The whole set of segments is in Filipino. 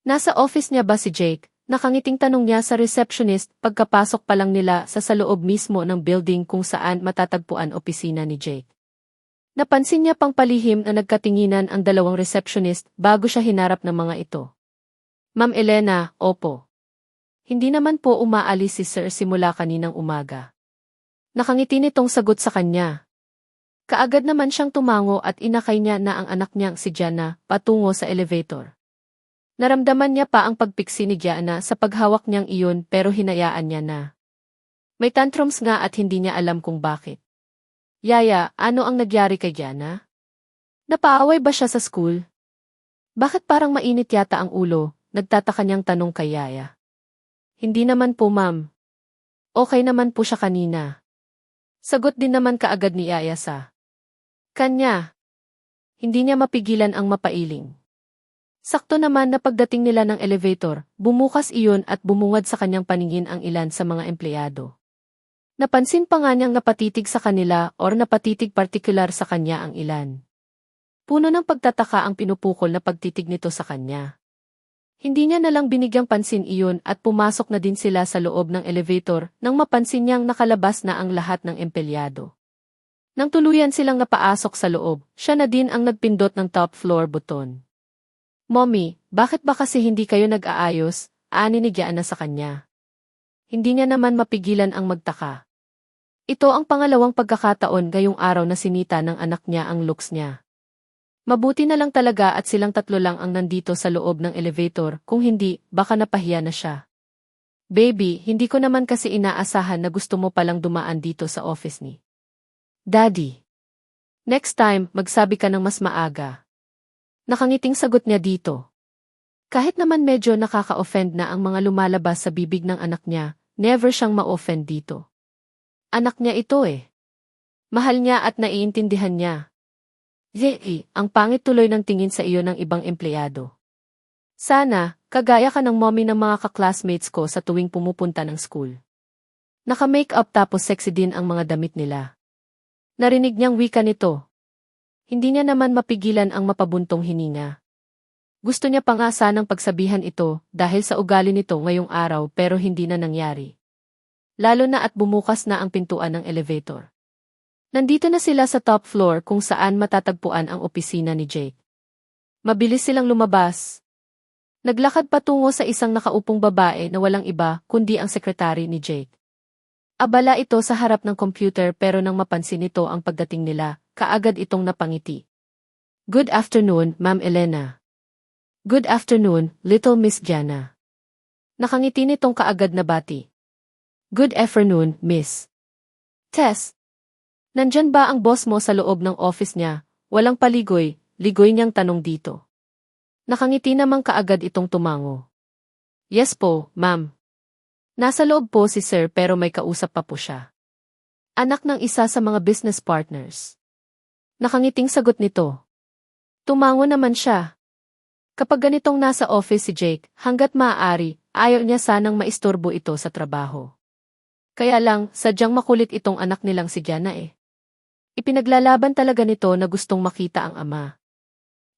Nasa office niya ba si Jake? Nakangiting tanong niya sa receptionist pagkapasok pa lang nila sa loob mismo ng building kung saan matatagpuan opisina ni Jake. Napansin niya pang palihim na nagkatinginan ang dalawang receptionist bago siya hinarap ng mga ito. Ma'am Elena, opo. Hindi naman po umaalis si Sir simula kaninang umaga. Nakangiti nitong sagot sa kanya. Kaagad naman siyang tumango at inakay niya na ang anak niyang si Gianna patungo sa elevator. Naramdaman niya pa ang pagpiksi ni Gianna sa paghawak niyang iyon pero hinayaan niya na. May tantrums nga at hindi niya alam kung bakit. Yaya, ano ang nagyari kay Gianna? Napaaway ba siya sa school? Bakit parang mainit yata ang ulo? Nagtataka niyang tanong kay Yaya. Hindi naman po ma'am. Okay naman po siya kanina. Sagot din naman kaagad ni Yaya sa kanya. Hindi niya mapigilan ang mapailing. Sakto naman na pagdating nila ng elevator, bumukas iyon at bumungad sa kanyang paningin ang ilan sa mga empleyado. Napansin pa nga niyang napatitig sa kanila or napatitig partikular sa kanya ang ilan. Puno ng pagtataka ang pinupukol na pagtitig nito sa kanya. Hindi niya nalang binigyang pansin iyon at pumasok na din sila sa loob ng elevator nang mapansin niyang nakalabas na ang lahat ng empleyado. Nang tuluyan silang napaasok sa loob, siya na din ang nagpindot ng top floor button. Mommy, bakit ba kasi hindi kayo nag-aayos? Ani ni Gianna sa kanya. Hindi niya naman mapigilan ang magtaka. Ito ang pangalawang pagkakataon ngayong araw na sinita ng anak niya ang looks niya. Mabuti na lang talaga at silang tatlo lang ang nandito sa loob ng elevator, kung hindi, baka napahiya na siya. Baby, hindi ko naman kasi inaasahan na gusto mo palang dumaan dito sa office ni Daddy. Next time, magsabi ka ng mas maaga. Nakangiting sagot niya dito. Kahit naman medyo nakaka-offend na ang mga lumalabas sa bibig ng anak niya, never siyang ma-offend dito. Anak niya ito eh. Mahal niya at naiintindihan niya. Ang pangit tuloy ng tingin sa iyo ng ibang empleyado. Sana, kagaya ka ng mommy ng mga ka-classmates ko sa tuwing pumupunta ng school. Naka-makeup tapos sexy din ang mga damit nila. Narinig niyang wika nito. Hindi niya naman mapigilan ang mapabuntong hininga. Gusto niya pa nga sanang pagsabihan ito dahil sa ugali nito ngayong araw pero hindi na nangyari. Lalo na at bumukas na ang pintuan ng elevator. Nandito na sila sa top floor kung saan matatagpuan ang opisina ni Jake. Mabilis silang lumabas. Naglakad patungo sa isang nakaupong babae na walang iba kundi ang sekretary ni Jake. Abala ito sa harap ng computer pero nang mapansin nito ang pagdating nila, kaagad itong napangiti. Good afternoon, Ma'am Elena. Good afternoon, Little Miss Gianna. Nakangiti nitong kaagad na bati. Good afternoon, Miss Tess. Nandyan ba ang boss mo sa loob ng office niya? Walang paligoy, ligoy niyang tanong dito. Nakangiti namang kaagad itong tumango. Yes po, ma'am. Nasa loob po si sir pero may kausap pa po siya. Anak ng isa sa mga business partners. Nakangiting sagot nito. Tumango naman siya. Kapag ganitong nasa office si Jake, hanggat maaari, ayaw niya sanang maistorbo ito sa trabaho. Kaya lang, sadyang makulit itong anak nilang si Gianna eh. Ipinaglalaban talaga nito na gustong makita ang ama.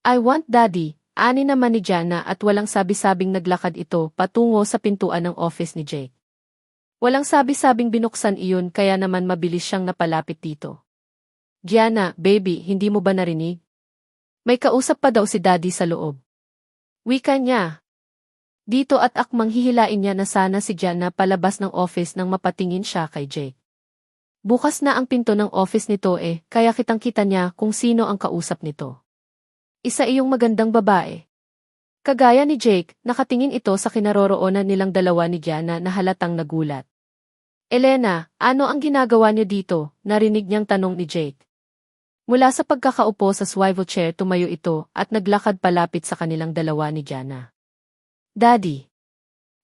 I want daddy, ani naman ni Gianna at walang sabi-sabing naglakad ito patungo sa pintuan ng office ni Jake. Walang sabi-sabing binuksan iyon kaya naman mabilis siyang napalapit dito. Gianna, baby, hindi mo ba narinig? May kausap pa daw si daddy sa loob. Wika niya. Dito at akmang hihilain niya na sana si Gianna palabas ng office nang mapatingin siya kay Jake. Bukas na ang pinto ng office nito eh, kaya kitang-kita niya kung sino ang kausap nito. Isa iyong magandang babae. Kagaya ni Jake, nakatingin ito sa kinaroroonan nilang dalawa ni Gianna na halatang nagulat. Elena, ano ang ginagawa niyo dito? Narinig niyang tanong ni Jake. Mula sa pagkakaupo sa swivel chair tumayo ito at naglakad palapit sa kanilang dalawa ni Gianna. Daddy.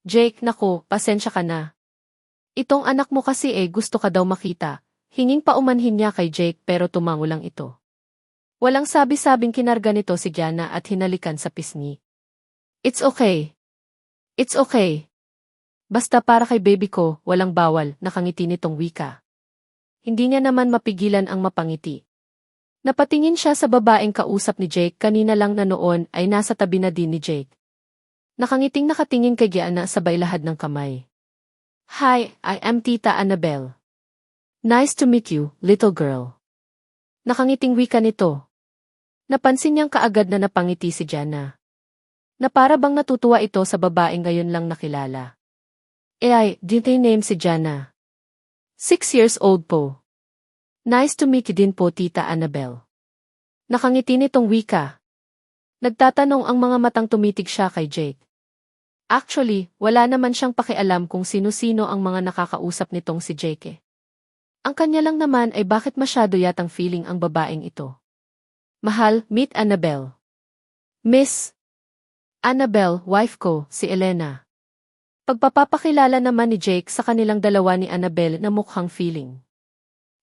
Jake, naku, pasensya ka na. Itong anak mo kasi gusto ka daw makita. Hinging paumanhin niya kay Jake pero tumango lang ito. Walang sabi-sabing kinarga nito si Gianna at hinalikan sa pisngi. It's okay. It's okay. Basta para kay baby ko, walang bawal, nakangiti nitong wika. Hindi niya naman mapigilan ang mapangiti. Napatingin siya sa babaeng kausap ni Jake kanina lang na noon ay nasa tabi na din ni Jake. Nakangiting nakatingin kay Gianna sabay lahad ng kamay. Hi, I am Tita Annabelle. Nice to meet you, little girl. Nakangiting wika nito. Napansin niyang kaagad na napangiti si Gianna. Na para bang natutuwa ito sa babaeng ngayon lang nakilala. Did they name si Gianna? 6 years old po. Nice to meet you din po, Tita Annabelle. Nakangiti nitong wika. Nagtatanong ang mga matang tumitig siya kay Jake. Actually, wala naman siyang pakialam kung sino-sino ang mga nakakausap nitong si Jake. Ang kanya lang naman ay bakit masyado yatang feeling ang babaeng ito. Mahal, meet Annabelle. Miss Annabelle, wife ko, si Elena. Pagpapapakilala naman ni Jake sa kanilang dalawa ni Annabelle na mukhang feeling.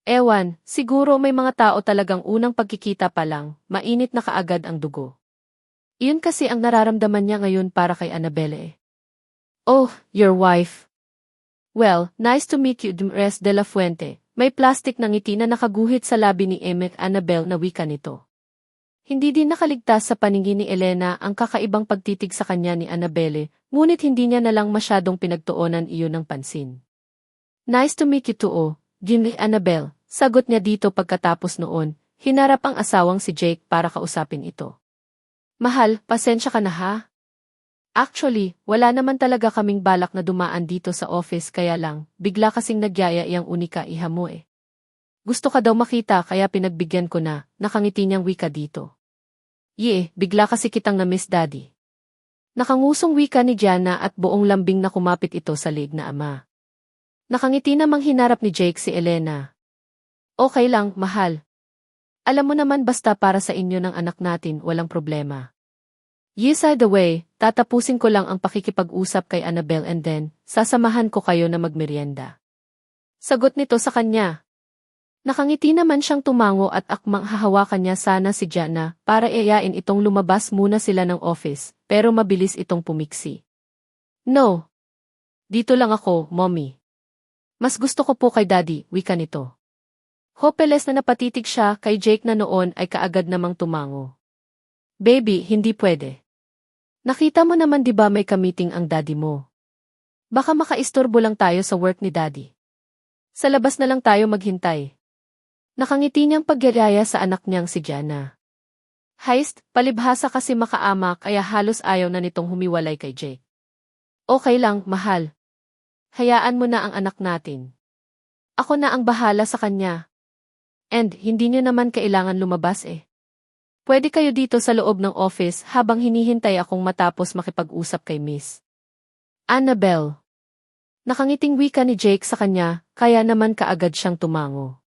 Ewan, siguro may mga tao talagang unang pagkikita pa lang, mainit na kaagad ang dugo. Iyon kasi ang nararamdaman niya ngayon para kay Annabelle. Oh, your wife. Well, nice to meet you, Dmres de la Fuente. May plastic na ngiti na nakaguhit sa labi ni Annabelle na wika nito. Hindi din nakaligtas sa paningin ni Elena ang kakaibang pagtitig sa kanya ni Annabelle, ngunit hindi niya na lang masyadong pinagtuunan iyon ng pansin. Nice to meet you too, Jimmy Annabelle, sagot niya dito pagkatapos noon, hinarap ang asawang si Jake para kausapin ito. Mahal, pasensya ka na ha? Actually, wala naman talaga kaming balak na dumaan dito sa office kaya lang, bigla kasing nagyaya iyang unika iha mo eh. Gusto ka daw makita kaya pinagbigyan ko na, nakangiti niyang wika dito. Bigla kasi kitang na-miss daddy. Nakangusong wika ni Gianna at buong lambing na kumapit ito sa liig na ama. Nakangiti namang hinarap ni Jake si Elena. Okay lang, mahal. Alam mo naman basta para sa inyo ng anak natin, walang problema. By the way, tatapusin ko lang ang pakikipag-usap kay Annabelle and then, sasamahan ko kayo na magmerienda. Sagot nito sa kanya. Nakangiti naman siyang tumango at akmang hahawakan niya sana si Gianna para iayain itong lumabas muna sila ng office, pero mabilis itong pumiksi. No. Dito lang ako, mommy. Mas gusto ko po kay daddy, wika nito. Hopeless na napatitig siya kay Jake na noon ay kaagad namang tumango. Baby, hindi pwede. Nakita mo naman di ba may kamiting ang daddy mo? Baka makaistorbo lang tayo sa work ni daddy. Sa labas na lang tayo maghintay. Nakangiti niyang pagyayaya sa anak niyang si Gianna. Heist, palibhasa kasi makaama kaya halos ayaw na nitong humiwalay kay Jake. Okay lang, mahal. Hayaan mo na ang anak natin. Ako na ang bahala sa kanya. And hindi niyo naman kailangan lumabas eh. Pwede kayo dito sa loob ng office habang hinihintay akong matapos makipag-usap kay Miss Annabelle. Nakangiting wika ni Jake sa kanya, kaya naman kaagad siyang tumango.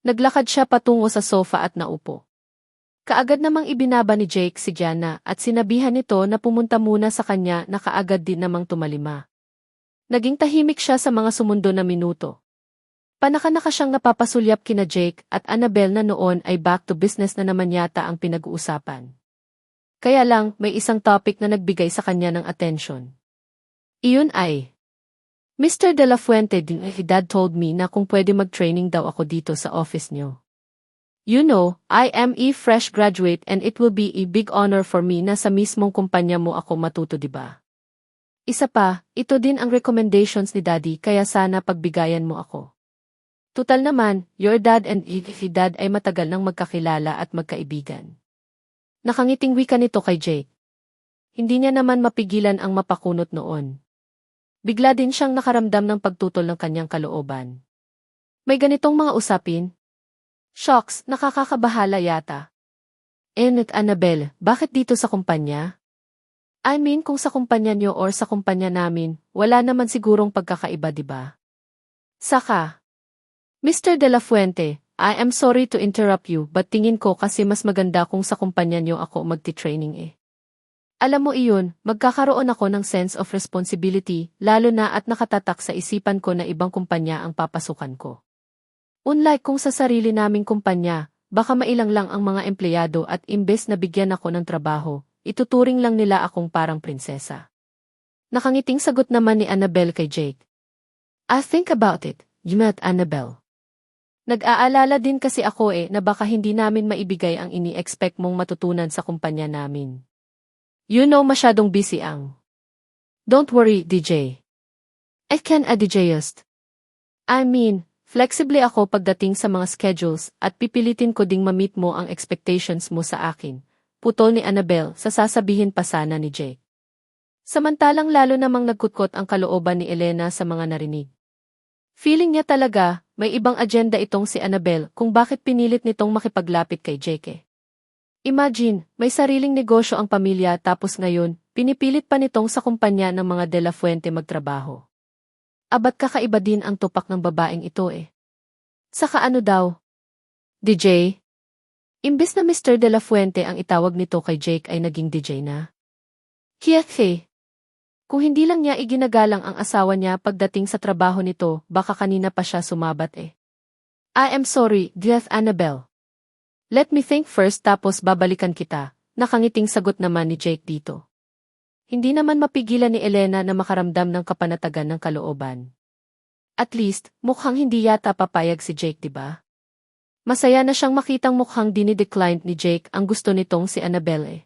Naglakad siya patungo sa sofa at naupo. Kaagad namang ibinaba ni Jake si Gianna at sinabihan nito na pumunta muna sa kanya na kaagad din namang tumalima. Naging tahimik siya sa mga sumundo na minuto. Panaka-naka siyang napapasulyap kina Jake at Annabelle na noon ay back to business na naman yata ang pinag-uusapan. Kaya lang may isang topic na nagbigay sa kanya ng atensyon. Iyon ay, Mr. De La Fuente, Dad told me na kung pwede mag-training daw ako dito sa office niyo. You know, I am a fresh graduate and it will be a big honor for me na sa mismong kumpanya mo ako matuto, diba? Isa pa, ito din ang recommendations ni Daddy kaya sana pagbigayan mo ako. Tutal naman, your dad and si Dad ay matagal nang magkakilala at magkaibigan. Nakangiting wika nito kay Jake. Hindi niya naman mapigilan ang mapakunot noon. Bigla din siyang nakaramdam ng pagtutol ng kanyang kalooban. May ganitong mga usapin? Shocks, nakakakabahala yata. Annabelle, bakit dito sa kumpanya? I mean kung sa kumpanya niyo or sa kumpanya namin, wala naman sigurong pagkakaiba, diba? Saka, Mr. De La Fuente, I am sorry to interrupt you but tingin ko kasi mas maganda kung sa kumpanya niyo ako magti-training eh. Alam mo iyon, magkakaroon ako ng sense of responsibility, lalo na at nakatatak sa isipan ko na ibang kumpanya ang papasukan ko. Unlike kung sa sarili naming kumpanya, baka mailang lang ang mga empleyado at imbes na bigyan ako ng trabaho, ituturing lang nila akong parang prinsesa. Nakangiting sagot naman ni Annabelle kay Jake. I think about it, you met Annabelle. Nag-aalala din kasi ako na baka hindi namin maibigay ang ini-expect mong matutunan sa kumpanya namin. You know masyadong busy ang Don't worry, DJ. I can adjust. I mean, flexibly ako pagdating sa mga schedules at pipilitin ko ding ma-meet mo ang expectations mo sa akin. Putol ni Annabel sa sasabihin pa sana ni Jake. Samantalang lalo namang nagkutkot ang kalooban ni Elena sa mga narinig. Feeling niya talaga, may ibang agenda itong si Annabel kung bakit pinilit nitong makipaglapit kay Jake. Imagine, may sariling negosyo ang pamilya tapos ngayon, pinipilit pa nitong sa kumpanya ng mga De La Fuente magtrabaho. Abat kakaiba din ang tupak ng babaeng ito eh. Saka ano daw? DJ? Imbes na Mr. De La Fuente ang itawag nito kay Jake ay naging DJ na. Kiyahe. Kung hindi lang niya iginagalang ang asawa niya pagdating sa trabaho nito, baka kanina pa siya sumabat eh. I am sorry, dear Annabel. Let me think first tapos babalikan kita, nakangiting sagot naman ni Jake dito. Hindi naman mapigilan ni Elena na makaramdam ng kapanatagan ng kalooban. At least, mukhang hindi yata papayag si Jake, diba? Masaya na siyang makitang mukhang dinidecline ni Jake ang gusto nitong si Annabel eh.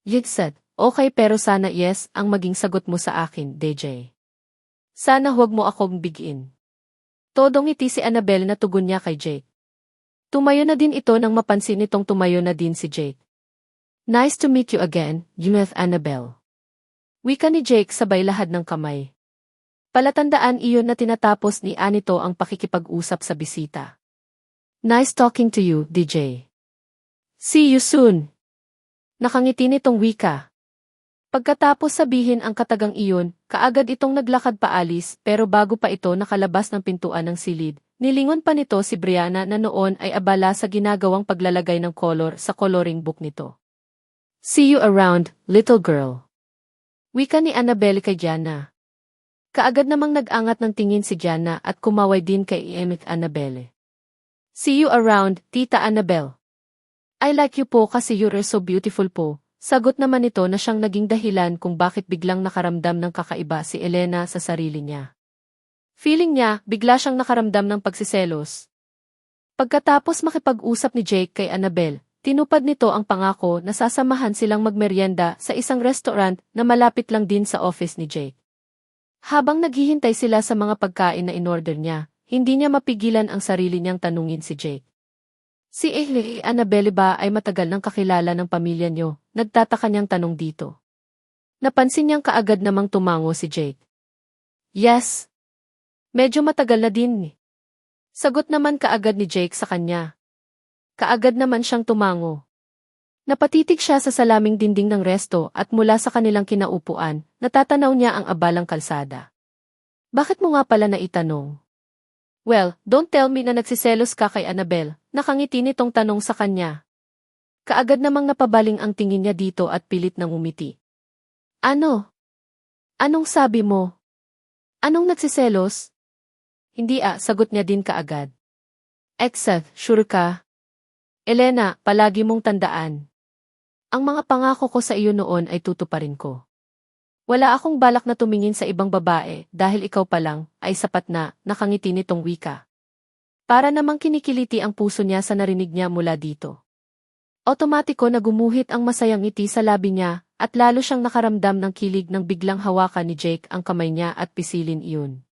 Jake said, okay pero sana yes ang maging sagot mo sa akin, DJ. Sana huwag mo akong bigin. Todong ngiti si Annabel na tugon niya kay Jake. Tumayo na din ito nang mapansin nitong tumayo na din si Jake. Nice to meet you again, Juneth Annabel. Wika ni Jake sabay lahad ng kamay. Palatandaan iyon na tinatapos ni Anito ang pakikipag-usap sa bisita. Nice talking to you, DJ. See you soon. Nakangiti nitong wika. Pagkatapos sabihin ang katagang iyon, kaagad itong naglakad paalis pero bago pa ito nakalabas ng pintuan ng silid, nilingon pa nito si Brianna na noon ay abala sa ginagawang paglalagay ng color sa coloring book nito. See you around, little girl. Wika ni Annabel kay Gianna. Kaagad namang nag-angat ng tingin si Gianna at kumaway din kay Annabel. See you around, Tita Annabel. I like you po kasi you're so beautiful po. Sagot naman nito na siyang naging dahilan kung bakit biglang nakaramdam ng kakaiba si Elena sa sarili niya. Feeling niya, bigla siyang nakaramdam ng pagsiselos. Pagkatapos makipag-usap ni Jake kay Annabel, tinupad nito ang pangako na sasamahan silang magmeryenda sa isang restaurant na malapit lang din sa office ni Jake. Habang naghihintay sila sa mga pagkain na inorder niya, hindi niya mapigilan ang sarili niyang tanungin si Jake. Si Annabel ba ay matagal nang kakilala ng pamilya niyo? Nagtataka niyang tanong dito. Napansin niyang kaagad namang tumango si Jake. Yes. Medyo matagal na din. Sagot naman kaagad ni Jake sa kanya. Kaagad naman siyang tumango. Napatitig siya sa salaming dingding ng resto at mula sa kanilang kinaupuan, natatanaw niya ang abalang kalsada. Bakit mo nga pala naitanong? Well, don't tell me na nagsiselos ka kay Annabel, nakangiti nitong tanong sa kanya. Kaagad namang napabaling ang tingin niya dito at pilit nang umiti. Ano? Anong sabi mo? Anong nagsiselos? Hindi sagot niya din kaagad. Seth, sure ka? Elena, palagi mong tandaan. Ang mga pangako ko sa iyo noon ay tutuparin ko. Wala akong balak na tumingin sa ibang babae dahil ikaw pa lang ay sapat na, nakangiti nitong wika. Para namang kinikiliti ang puso niya sa narinig niya mula dito. Otomatiko na gumuhit ang masayang ngiti sa labi niya at lalo siyang nakaramdam ng kilig nang biglang hawakan ni Jake ang kamay niya at pisilin iyon.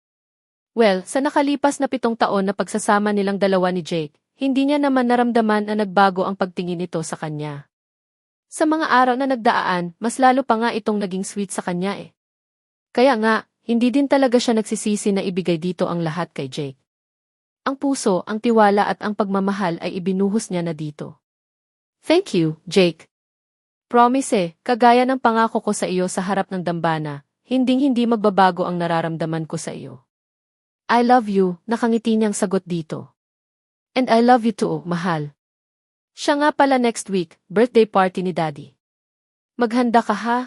Well, sa nakalipas na 7 taon na pagsasama nilang dalawa ni Jake, hindi niya naman naramdaman na nagbago ang pagtingin nito sa kanya. Sa mga araw na nagdaan, mas lalo pa nga itong naging sweet sa kanya eh. Kaya nga, hindi din talaga siya nagsisisi na ibigay dito ang lahat kay Jake. Ang puso, ang tiwala at ang pagmamahal ay ibinuhos niya na dito. Thank you, Jake. Promise kagaya ng pangako ko sa iyo sa harap ng dambana, hinding-hindi magbabago ang nararamdaman ko sa iyo. I love you, nakangiti niyang sagot dito. And I love you too, mahal. Siya nga pala next week, birthday party ni Daddy. Maghanda ka ha?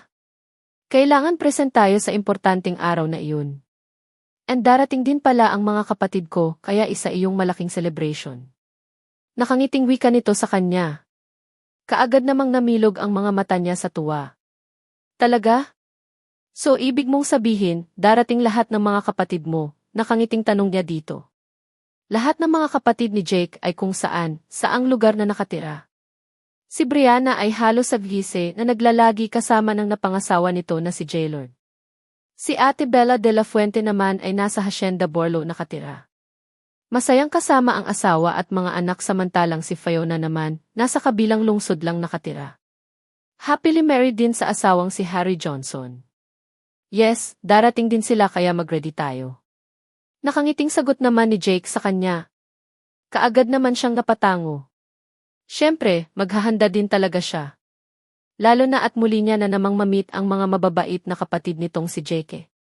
Kailangan present tayo sa importanteng araw na iyon. And darating din pala ang mga kapatid ko, kaya isa iyong malaking celebration. Nakangiting wika nito sa kanya. Kaagad namang namilog ang mga mata niya sa tuwa. Talaga? So ibig mong sabihin, darating lahat ng mga kapatid mo, nakangiting tanong niya dito. Lahat ng mga kapatid ni Jake ay kung saan, saang lugar na nakatira. Si Brianna ay halos sabhise na naglalagi kasama ng napangasawa nito na si Jaylord. Si Ate Bella de la Fuente naman ay nasa Hacienda Borlo nakatira. Masayang kasama ang asawa at mga anak samantalang si Fiona naman, nasa kabilang lungsod lang nakatira. Happily married din sa asawang si Harry Johnson. Yes, darating din sila kaya mag-ready tayo. Nakangiting sagot naman ni Jake sa kanya. Kaagad naman siyang napatango. Siyempre, maghahanda din talaga siya. Lalo na at muli niya na namang mamit ang mga mababait na kapatid nitong si Jake.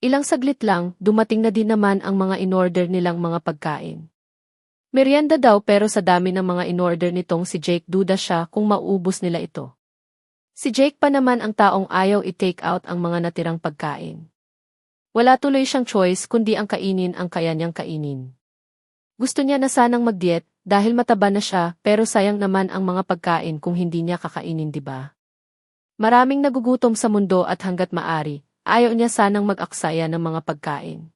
Ilang saglit lang, dumating na din naman ang mga in-order nilang mga pagkain. Merienda daw pero sa dami ng mga in-order nitong si Jake duda siya kung mauubos nila ito. Si Jake pa naman ang taong ayaw i-take out ang mga natirang pagkain. Wala tuloy siyang choice kundi ang kainin ang kaya niyang kainin. Gusto niya na sanang mag-diet dahil mataba na siya pero sayang naman ang mga pagkain kung hindi niya kakainin, diba? Maraming nagugutom sa mundo at hanggat maari, ayaw niya sanang mag-aksaya ng mga pagkain.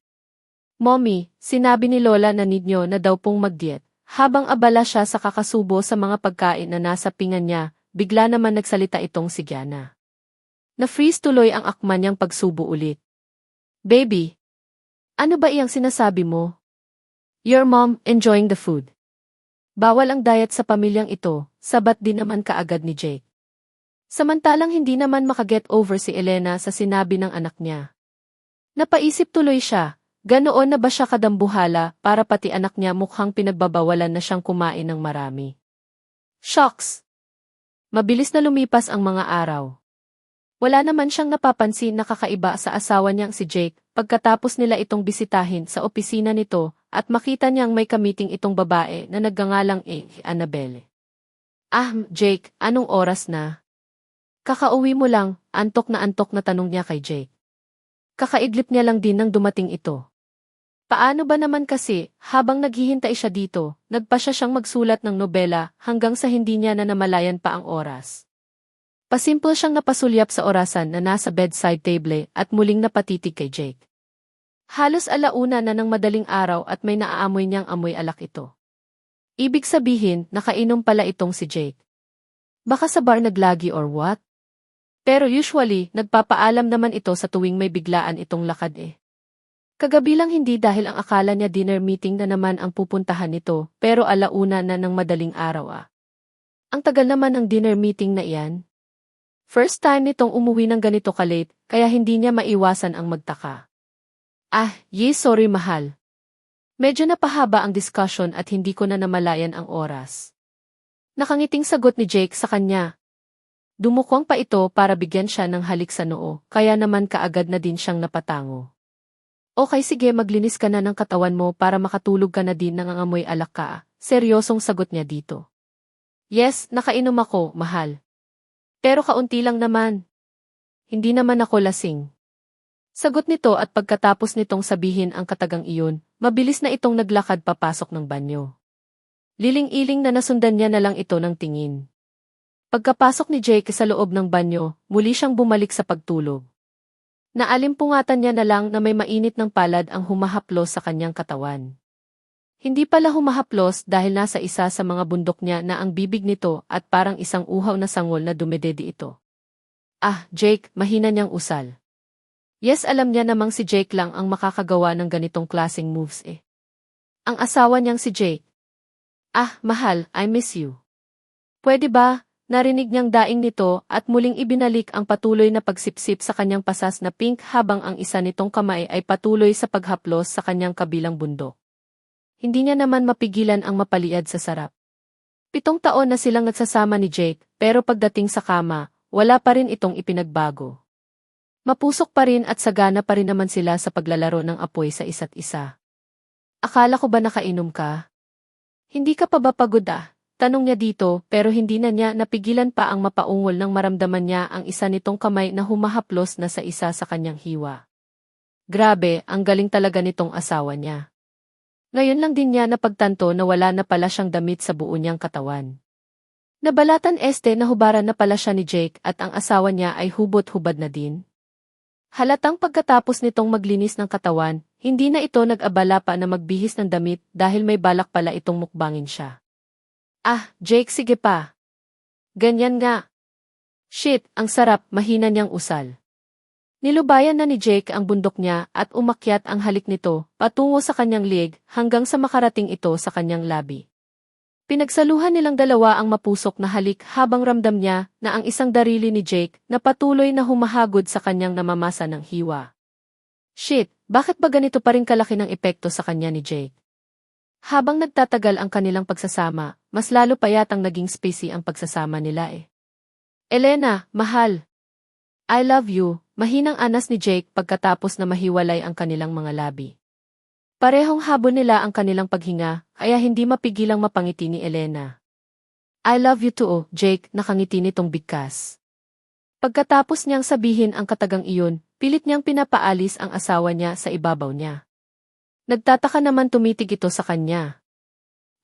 Mommy, sinabi ni Lola na need nyo na daw pong mag-diet. Habang abala siya sa kakasubo sa mga pagkain na nasa pingan niya, bigla naman nagsalita itong si Gianna. Na-freeze tuloy ang akman niyang pagsubo ulit. Baby, ano ba iyang sinasabi mo? Your mom enjoying the food. Bawal ang diet sa pamilyang ito, sabat din naman kaagad ni Jake. Samantalang hindi naman makaget over si Elena sa sinabi ng anak niya. Napaisip tuloy siya, ganoon na ba siya kadambuhala para pati anak niya mukhang pinagbabawalan na siyang kumain ng marami. Shocks! Mabilis na lumipas ang mga araw. Wala naman siyang napapansin na kakaiba sa asawa niyang si Jake pagkatapos nila itong bisitahin sa opisina nito at makita niyang may kamiting itong babae na nagngangalang Annabelle. Ah, Jake, anong oras na? Kakauwi mo lang, antok na tanong niya kay Jake. Kakaidlip niya lang din nang dumating ito. Paano ba naman kasi, habang naghihintay siya dito, nagpa siyang magsulat ng nobela hanggang sa hindi niya na namalayan pa ang oras. Pasimple siyang napasulyap sa orasan na nasa bedside table at muling napatitig kay Jake. Halos alauna na ng madaling araw at may naaamoy niyang amoy alak ito. Ibig sabihin, nakainom pala itong si Jake. Baka sa bar naglagi or what? Pero usually, nagpapaalam naman ito sa tuwing may biglaan itong lakad. Kagabi lang hindi dahil ang akala niya dinner meeting na naman ang pupuntahan nito, pero alauna na ng madaling araw. Ang tagal naman ng dinner meeting na iyan. First time nitong umuwi ng ganito kalate, kaya hindi niya maiwasan ang magtaka. Sorry mahal. Medyo napahaba ang discussion at hindi ko na namalayan ang oras. Nakangiting sagot ni Jake sa kanya. Dumukwang pa ito para bigyan siya ng halik sa noo, kaya naman kaagad na din siyang napatango. Okay sige maglinis ka na ng katawan mo para makatulog ka na din ng amoy alak ka. Seryosong sagot niya dito. Yes, nakainom ako, mahal. Pero kaunti lang naman. Hindi naman ako lasing. Sagot nito at pagkatapos nitong sabihin ang katagang iyon, mabilis na itong naglakad papasok ng banyo. Liling-iling na nasundan niya na lang ito ng tingin. Pagkapasok ni Jake sa loob ng banyo, muli siyang bumalik sa pagtulog. Naalimpungatan niya na lang na may mainit ng palad ang humahaplos sa kanyang katawan. Hindi pala humahaplos dahil nasa isa sa mga bundok niya na ang bibig nito at parang isang uhaw na sangol na dumedede ito. Jake, mahina niyang usal. Yes, alam niya namang si Jake lang ang makakagawa ng ganitong klaseng moves. Ang asawa niyang si Jake. Mahal, I miss you. Pwede ba? Narinig niyang daing nito at muling ibinalik ang patuloy na pagsipsip sa kanyang pasas na pink habang ang isa nitong kamay ay patuloy sa paghaplos sa kanyang kabilang bundok. Hindi niya naman mapigilan ang mapaliad sa sarap. 7 taon na silang nagsasama ni Jake, pero pagdating sa kama, wala pa rin itong ipinagbago. Mapusok pa rin at sagana pa rin naman sila sa paglalaro ng apoy sa isa't isa. Akala ko ba nakainom ka? Hindi ka pa ba pagod? Tanong niya dito pero hindi na niya napigilan pa ang mapaungol nang maramdaman niya ang isa nitong kamay na humahaplos na sa isa sa kanyang hiwa. Grabe, ang galing talaga nitong asawa niya. Ngayon lang din niya napagtanto na wala na pala siyang damit sa buo niyang katawan. Nabalatan na hubaran na pala siya ni Jake at ang asawa niya ay hubot-hubad na din. Halatang pagkatapos nitong maglinis ng katawan, hindi na ito nag-abala pa na magbihis ng damit dahil may balak pala itong mukbangin siya. Jake sige pa. Ganyan nga. Shit, ang sarap, mahina niyang usal. Nilubayan na ni Jake ang bundok niya at umakyat ang halik nito patungo sa kanyang leeg hanggang sa makarating ito sa kanyang labi. Pinagsaluhan nilang dalawa ang mapusok na halik habang ramdam niya na ang isang darili ni Jake na patuloy na humahagod sa kanyang namamasa ng hiwa. Shit, bakit ba ganito pa rin kalaki ng epekto sa kanya ni Jake? Habang nagtatagal ang kanilang pagsasama, mas lalo pa yatang naging spacey ang pagsasama nila Elena, mahal. I love you, mahinang anas ni Jake pagkatapos na mahiwalay ang kanilang mga labi. Parehong habon nila ang kanilang paghinga, kaya hindi mapigilang mapangiti ni Elena. I love you too, Jake, nakangiti nitong bigkas. Pagkatapos niyang sabihin ang katagang iyon, pilit niyang pinapaalis ang asawa niya sa ibabaw niya. Nagtataka naman tumitig ito sa kanya.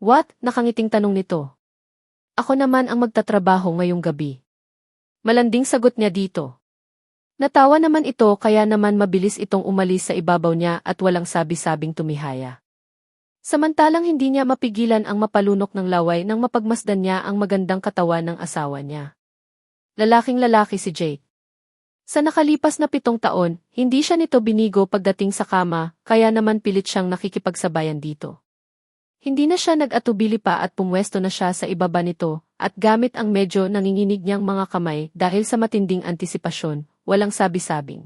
What? Nakangiting tanong nito. Ako naman ang magtatrabaho ngayong gabi. Malanding sagot niya dito. Natawa naman ito kaya naman mabilis itong umalis sa ibabaw niya at walang sabi-sabing tumihaya. Samantalang hindi niya mapigilan ang mapalunok ng laway nang mapagmasdan niya ang magandang katawan ng asawa niya. Lalaking lalaki si Jake. Sa nakalipas na 7 taon, hindi siya nito binigo pagdating sa kama, kaya naman pilit siyang nakikipagsabayan dito. Hindi na siya nag-atubili pa at pumwesto na siya sa ibaba nito, at gamit ang medyo nanginginig niyang mga kamay dahil sa matinding antisipasyon, walang sabi-sabing.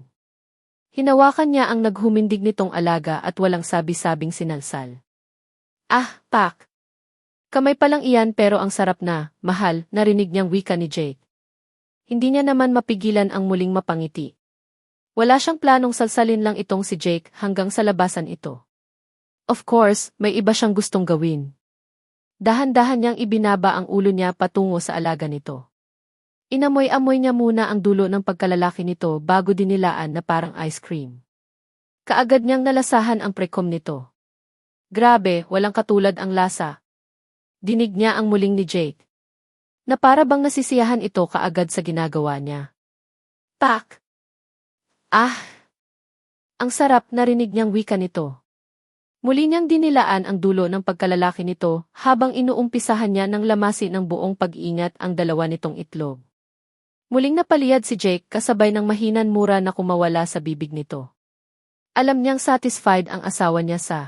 Hinawakan niya ang naghumindig nitong alaga at walang sabi-sabing sinalsal. Ah, pak! Kamay pa lang iyan pero ang sarap na, mahal, narinig niyang wika ni Jake. Hindi niya naman mapigilan ang muling mapangiti. Wala siyang planong salsalin lang itong si Jake hanggang sa labasan ito. Of course, may iba siyang gustong gawin. Dahan-dahan niyang ibinaba ang ulo niya patungo sa alaga nito. Inamoy-amoy niya muna ang dulo ng pagkalalaki nito bago dinilaan na parang ice cream. Kaagad niyang nalasahan ang prekom nito. Grabe, walang katulad ang lasa. Dinig niya ang muling ni Jake. Na para bang nasisiyahan ito kaagad sa ginagawa niya. Pak! Ah! Ang sarap, narinig niyang wika nito. Muli niyang dinilaan ang dulo ng pagkalalaki nito habang inuumpisahan niya ng lamasin ng buong pag-iingat ang dalawa nitong itlog. Muling napaliyad si Jake kasabay ng mahinan mura na kumawala sa bibig nito. Alam niyang satisfied ang asawa niya sa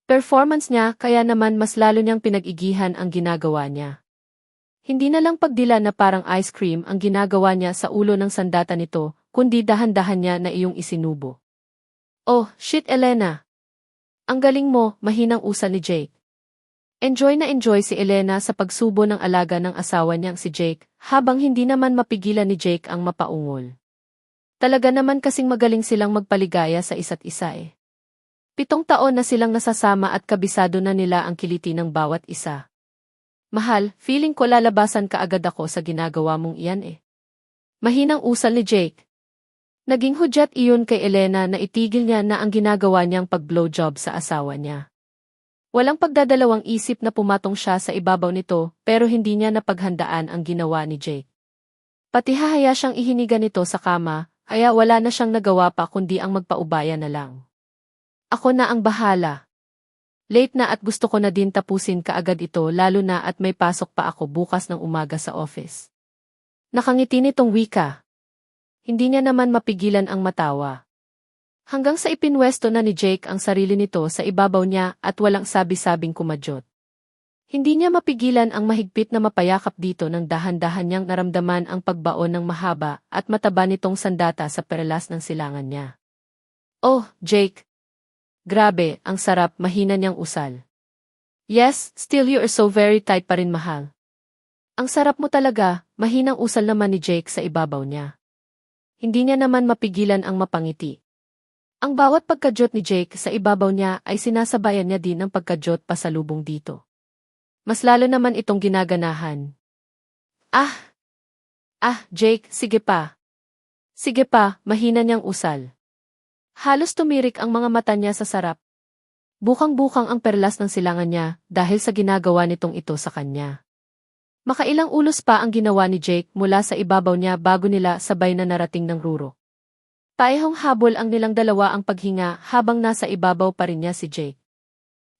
performance niya kaya naman mas lalo niyang pinag-igihan ang ginagawa niya. Hindi na lang pagdila na parang ice cream ang ginagawa niya sa ulo ng sandata nito, kundi dahan-dahan niya na iyong isinubo. Oh, shit Elena! Ang galing mo, mahinang usa ni Jake. Enjoy na enjoy si Elena sa pagsubo ng alaga ng asawa niyang si Jake, habang hindi naman mapigilan ni Jake ang mapaungol. Talaga naman kasing magaling silang magpaligaya sa isa't isa 7 taon na silang nasasama at kabisado na nila ang kiliti ng bawat isa. Mahal, feeling ko lalabasan ka agad ako sa ginagawa mong iyan Mahinang usal ni Jake. Naging hudyat iyon kay Elena na itigil niya na ang ginagawa niyang pag-blowjob sa asawa niya. Walang pagdadalawang isip na pumatong siya sa ibabaw nito pero hindi niya napaghandaan ang ginawa ni Jake. Pati hahaya siyang ihiniga nito sa kama, kaya wala na siyang nagawa pa kundi ang magpaubaya na lang. Ako na ang bahala. Late na at gusto ko na din tapusin kaagad ito lalo na at may pasok pa ako bukas ng umaga sa office. Nakangiti nitong wika. Hindi niya naman mapigilan ang matawa. Hanggang sa ipinwesto na ni Jake ang sarili nito sa ibabaw niya at walang sabi-sabing kumadyot. Hindi niya mapigilan ang mahigpit na mapayakap dito nang dahan-dahan niyang naramdaman ang pagbaon ng mahaba at mataba nitong sandata sa perlas ng silangan niya. Oh, Jake! Grabe, ang sarap, mahina niyang usal. Yes, still you are so very tight pa rin mahal. Ang sarap mo talaga, mahinang usal naman ni Jake sa ibabaw niya. Hindi niya naman mapigilan ang mapangiti. Ang bawat pagkadyot ni Jake sa ibabaw niya ay sinasabayan niya din ng pagkadyot pasalubong dito. Mas lalo naman itong ginaganahan. Ah! Ah, Jake, sige pa. Sige pa, mahina niyang usal. Halos tumirik ang mga mata niya sa sarap. Bukang-bukang ang perlas ng silangan niya dahil sa ginagawa nitong ito sa kanya. Makailang ulos pa ang ginawa ni Jake mula sa ibabaw niya bago nila sabay na narating ng ruro. Paehong habol ang nilang dalawa ang paghinga habang nasa ibabaw pa rin niya si Jake.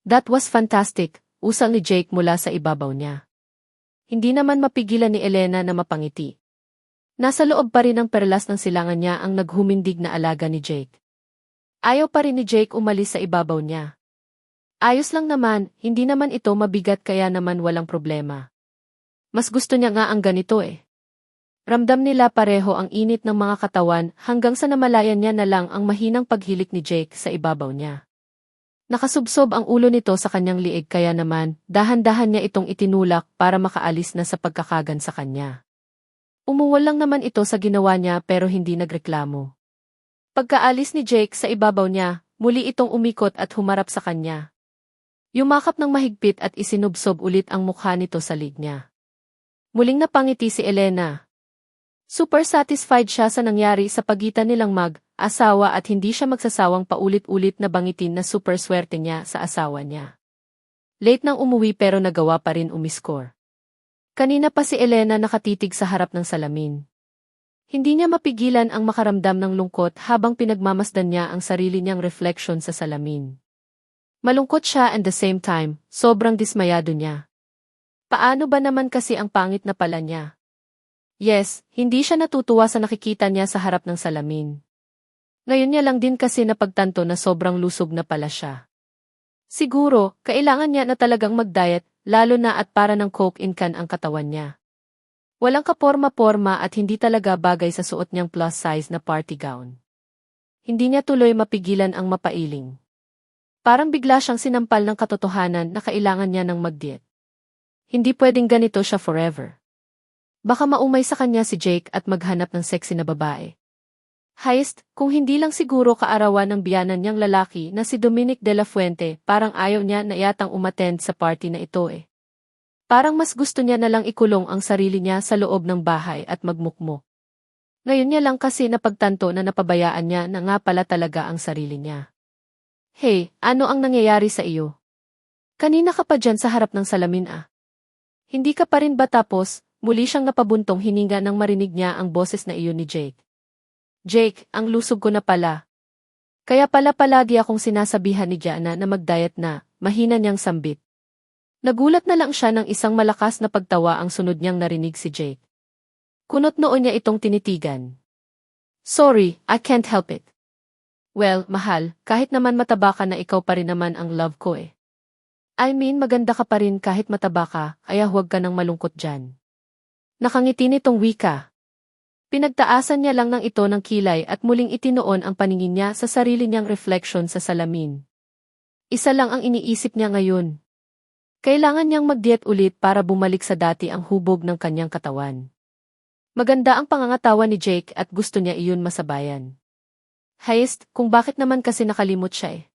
That was fantastic, usal ni Jake mula sa ibabaw niya. Hindi naman mapigilan ni Elena na mapangiti. Nasa loob pa rin ng perlas ng silangan niya ang naghumindig na alaga ni Jake. Ayaw pa rin ni Jake umalis sa ibabaw niya. Ayos lang naman, hindi naman ito mabigat kaya naman walang problema. Mas gusto niya nga ang ganito eh. Ramdam nila pareho ang init ng mga katawan hanggang sa namalayan niya na lang ang mahinang paghilik ni Jake sa ibabaw niya. Nakasubsob ang ulo nito sa kanyang liig kaya naman, dahan-dahan niya itong itinulak para makaalis na sa pagkakagan sa kanya. Umuwal lang naman ito sa ginawa niya pero hindi nagreklamo. Pagkaalis ni Jake sa ibabaw niya, muli itong umikot at humarap sa kanya. Yumakap ng mahigpit at isinubsob ulit ang mukha nito sa liig niya. Muling napangiti si Elena. Super satisfied siya sa nangyari sa pagitan nilang mag-asawa at hindi siya magsasawang paulit-ulit na bangitin na super swerte niya sa asawa niya. Late nang umuwi pero nagawa pa rin umiscore. Kanina pa si Elena nakatitig sa harap ng salamin. Hindi niya mapigilan ang makaramdam ng lungkot habang pinagmamasdan niya ang sarili niyang reflection sa salamin. Malungkot siya and the same time, sobrang dismayado niya. Paano ba naman kasi ang pangit na pala niya? Yes, hindi siya natutuwa sa nakikita niya sa harap ng salamin. Ngayon niya lang din kasi napagtanto na sobrang lusog na pala siya. Siguro, kailangan niya na talagang mag-diet, lalo na at para ng coke in can ang katawan niya. Walang kaporma-porma at hindi talaga bagay sa suot niyang plus size na party gown. Hindi niya tuloy mapigilan ang mapailing. Parang bigla siyang sinampal ng katotohanan na kailangan niya ng mag-diet. Hindi pwedeng ganito siya forever. Baka maumay sa kanya si Jake at maghanap ng sexy na babae. Heist, kung hindi lang siguro kaarawan ng biyanan niyang lalaki na si Dominic de la Fuente, parang ayaw niya na yatang umattend sa party na ito eh. Parang mas gusto niya na lang ikulong ang sarili niya sa loob ng bahay at magmukmok. Ngayon niya lang kasi napagtanto na napabayaan niya na nga pala talaga ang sarili niya. Hey, ano ang nangyayari sa iyo? Kanina ka pa dyan sa harap ng salamin ah. Hindi ka pa rin ba tapos? Muli siyang napabuntong hininga nang marinig niya ang boses na iyon ni Jake. Jake, ang lusog ko na pala. Kaya pala palagi akong sinasabihan ni Jana na mag-diet na, mahina niyang sambit. Nagulat na lang siya ng isang malakas na pagtawa ang sunod niyang narinig si Jake. Kunot noon niya itong tinitigan. Sorry, I can't help it. Well, mahal, kahit naman mataba ka na ikaw pa rin naman ang love ko eh. I mean maganda ka pa rin kahit mataba ka, kaya huwag ka nang malungkot dyan. Nakangiti nitong wika. Pinagtaasan niya lang ng ito ng kilay at muling itinoon ang paningin niya sa sarili niyang reflection sa salamin. Isa lang ang iniisip niya ngayon. Kailangan niyang mag-diet ulit para bumalik sa dati ang hubog ng kanyang katawan. Maganda ang pangangatawan ni Jake at gusto niya iyon masabayan. Heist, kung bakit naman kasi nakalimot siya eh.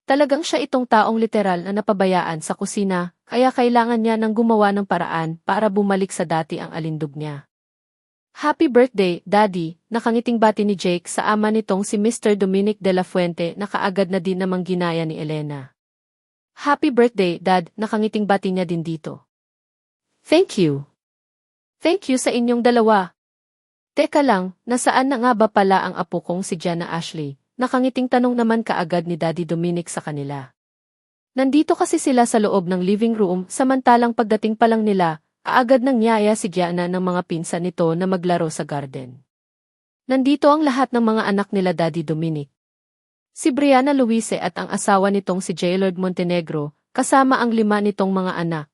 Talagang siya itong taong literal na napabayaan sa kusina, kaya kailangan niya ng gumawa ng paraan para bumalik sa dati ang alindog niya. Happy birthday, Daddy, nakangiting bati ni Jake sa ama nitong si Mr. Dominic de la Fuente na kaagad na din namang ginaya ni Elena. Happy birthday, Dad, nakangiting bati niya din dito. Thank you. Thank you sa inyong dalawa. Teka lang, nasaan na nga ba pala ang apo kong si Jana Ashley? Nakangiting tanong naman kaagad ni Daddy Dominic sa kanila. Nandito kasi sila sa loob ng living room samantalang pagdating pa lang nila, kaagad nang niyaya si Gianna ng mga pinsan nito na maglaro sa garden. Nandito ang lahat ng mga anak nila Daddy Dominic. Si Brianna Luise at ang asawa nitong si Jaylord Montenegro, kasama ang 5 nitong mga anak.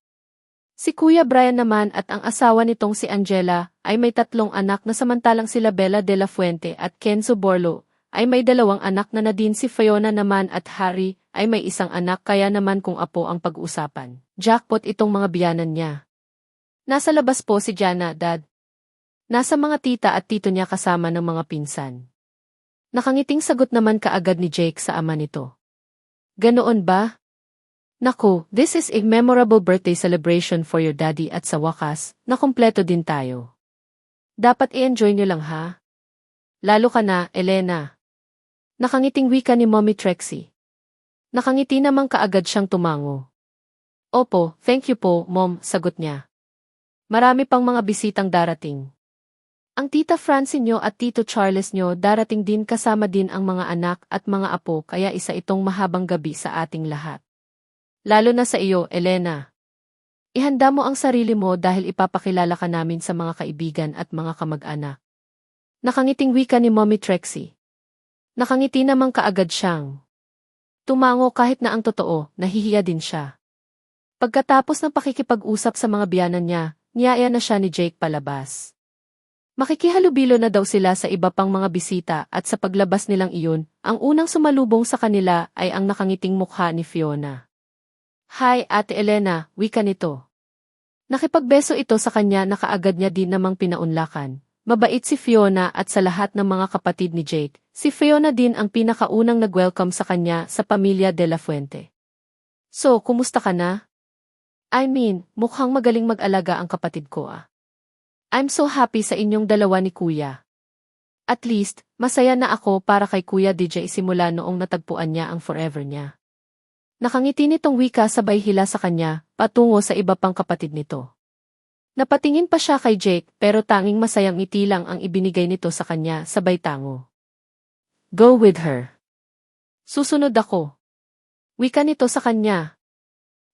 Si Kuya Brian naman at ang asawa nitong si Angela ay may 3 anak na samantalang sila Bella de la Fuente at Kenzo Borlo ay may 2 anak na Nadine si Fiona naman at Harry ay may 1 anak kaya naman kung apo ang pag-uusapan. Jackpot itong mga biyanan niya. Nasa labas po si Jana, Dad. Nasa mga tita at tito niya kasama ng mga pinsan. Nakangiting sagot naman kaagad ni Jake sa ama nito. Ganoon ba? Naku, this is a memorable birthday celebration for your daddy at sa wakas, nakumpleto din tayo. Dapat i-enjoy nyo lang ha? Lalo ka na, Elena. Nakangiting wika ni Mommy Trexie. Nakangiti namang kaagad siyang tumango. Opo, thank you po, Mom, sagot niya. Marami pang mga bisitang darating. Ang tita Francie nyo at tito Charles nyo darating din kasama din ang mga anak at mga apo kaya isa itong mahabang gabi sa ating lahat. Lalo na sa iyo, Elena. Ihanda mo ang sarili mo dahil ipapakilala ka namin sa mga kaibigan at mga kamag-anak. Nakangiting wika ni Mommy Trixie. Nakangiti namang kaagad siyang tumango kahit na ang totoo, nahihiya din siya. Pagkatapos ng pakikipag-usap sa mga biyanan niya, niyaya na siya ni Jake palabas. Makikihalubilo na daw sila sa iba pang mga bisita at sa paglabas nilang iyon, ang unang sumalubong sa kanila ay ang nakangiting mukha ni Fiona. Hi, Ate Elena, wika nito. Nakipagbeso ito sa kanya na kaagad niya din namang pinaunlakan. Mabait si Fiona at sa lahat ng mga kapatid ni Jake, si Fiona din ang pinakaunang nag-welcome sa kanya sa pamilya de la Fuente. So, kumusta ka na? I mean, mukhang magaling mag-alaga ang kapatid ko ah. I'm so happy sa inyong dalawa ni Kuya. At least, masaya na ako para kay Kuya DJ simula noong natagpuan niya ang forever niya. Nakangiti nitong wika sabay hila sa kanya, patungo sa iba pang kapatid nito. Napatingin pa siya kay Jake pero tanging masayang ngiti lang ang ibinigay nito sa kanya sabay tango. Go with her. Susunod ako. Wika nito sa kanya.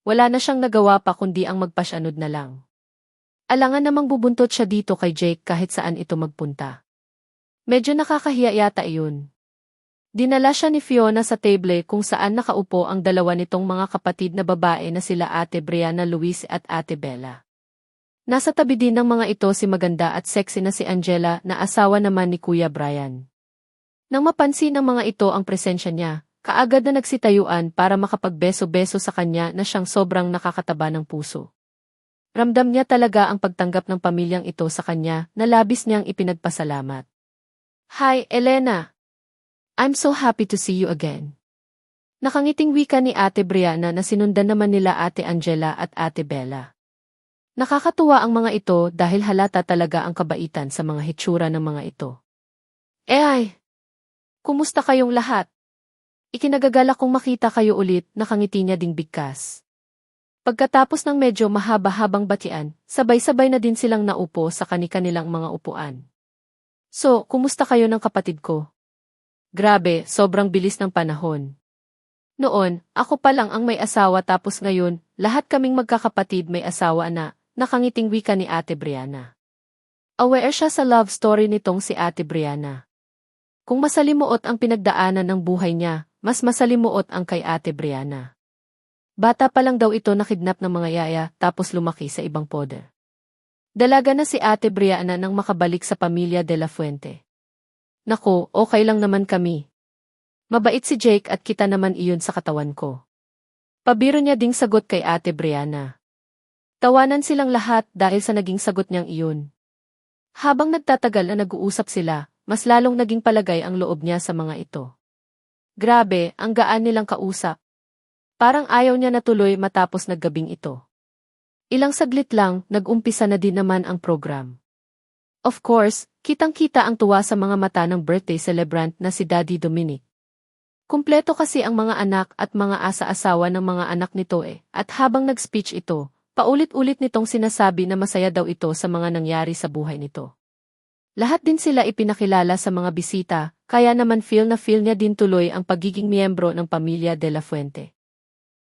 Wala na siyang nagawa pa kundi ang magpasyanod na lang. Alangan namang bubuntot siya dito kay Jake kahit saan ito magpunta. Medyo nakakahiya yata iyon. Dinala siya ni Fiona sa table kung saan nakaupo ang dalawa nitong mga kapatid na babae na sila Ate Brianna Luis at Ate Bella. Nasa tabi din ng mga ito si maganda at sexy na si Angela na asawa naman ni Kuya Brian. Nang mapansin ng mga ito ang presensya niya, kaagad na nagsitayuan para makapagbeso-beso sa kanya na siyang sobrang nakakataba ng puso. Ramdam niya talaga ang pagtanggap ng pamilyang ito sa kanya na labis niyang ipinagpasalamat. Hi, Elena! I'm so happy to see you again. Nakangiting wika ni Ate Brianna na sinundan naman nila Ate Angela at Ate Bella. Nakakatuwa ang mga ito dahil halata talaga ang kabaitan sa mga hitsura ng mga ito. Ay! Kumusta kayong lahat? Ikinagagalak kong makita kayo ulit, nakangiti niya ding bigkas. Pagkatapos ng medyo mahaba-habang batian, sabay-sabay na din silang naupo sa kani-kanilang mga upuan. So, kumusta kayo ng kapatid ko? Grabe, sobrang bilis ng panahon. Noon, ako pa lang ang may asawa tapos ngayon, lahat kaming magkakapatid may asawa na, nakangiting wika ni Ate Brianna. Aware siya sa love story nitong si Ate Brianna. Kung masalimuot ang pinagdaanan ng buhay niya, mas masalimuot ang kay Ate Brianna. Bata pa lang daw ito nakidnap ng mga yaya tapos lumaki sa ibang poder. Dalaga na si Ate Brianna nang makabalik sa pamilya de la Fuente. Naku, okay lang naman kami. Mabait si Jake at kita naman iyon sa katawan ko. Pabiro niya ding sagot kay Ate Brianna. Tawanan silang lahat dahil sa naging sagot niyang iyon. Habang nagtatagal na nag-uusap sila, mas lalong naging palagay ang loob niya sa mga ito. Grabe, ang gaan nilang kausap. Parang ayaw niya na tuloy matapos naggabing ito. Ilang saglit lang, nag-umpisa na din naman ang program. Of course, kitang-kita ang tuwa sa mga mata ng birthday celebrant na si Daddy Dominic. Kumpleto kasi ang mga anak at mga asa-asawa ng mga anak nito at habang nag-speech ito, paulit-ulit nitong sinasabi na masaya daw ito sa mga nangyari sa buhay nito. Lahat din sila ipinakilala sa mga bisita, kaya naman feel na feel niya din tuloy ang pagiging miyembro ng pamilya de la Fuente.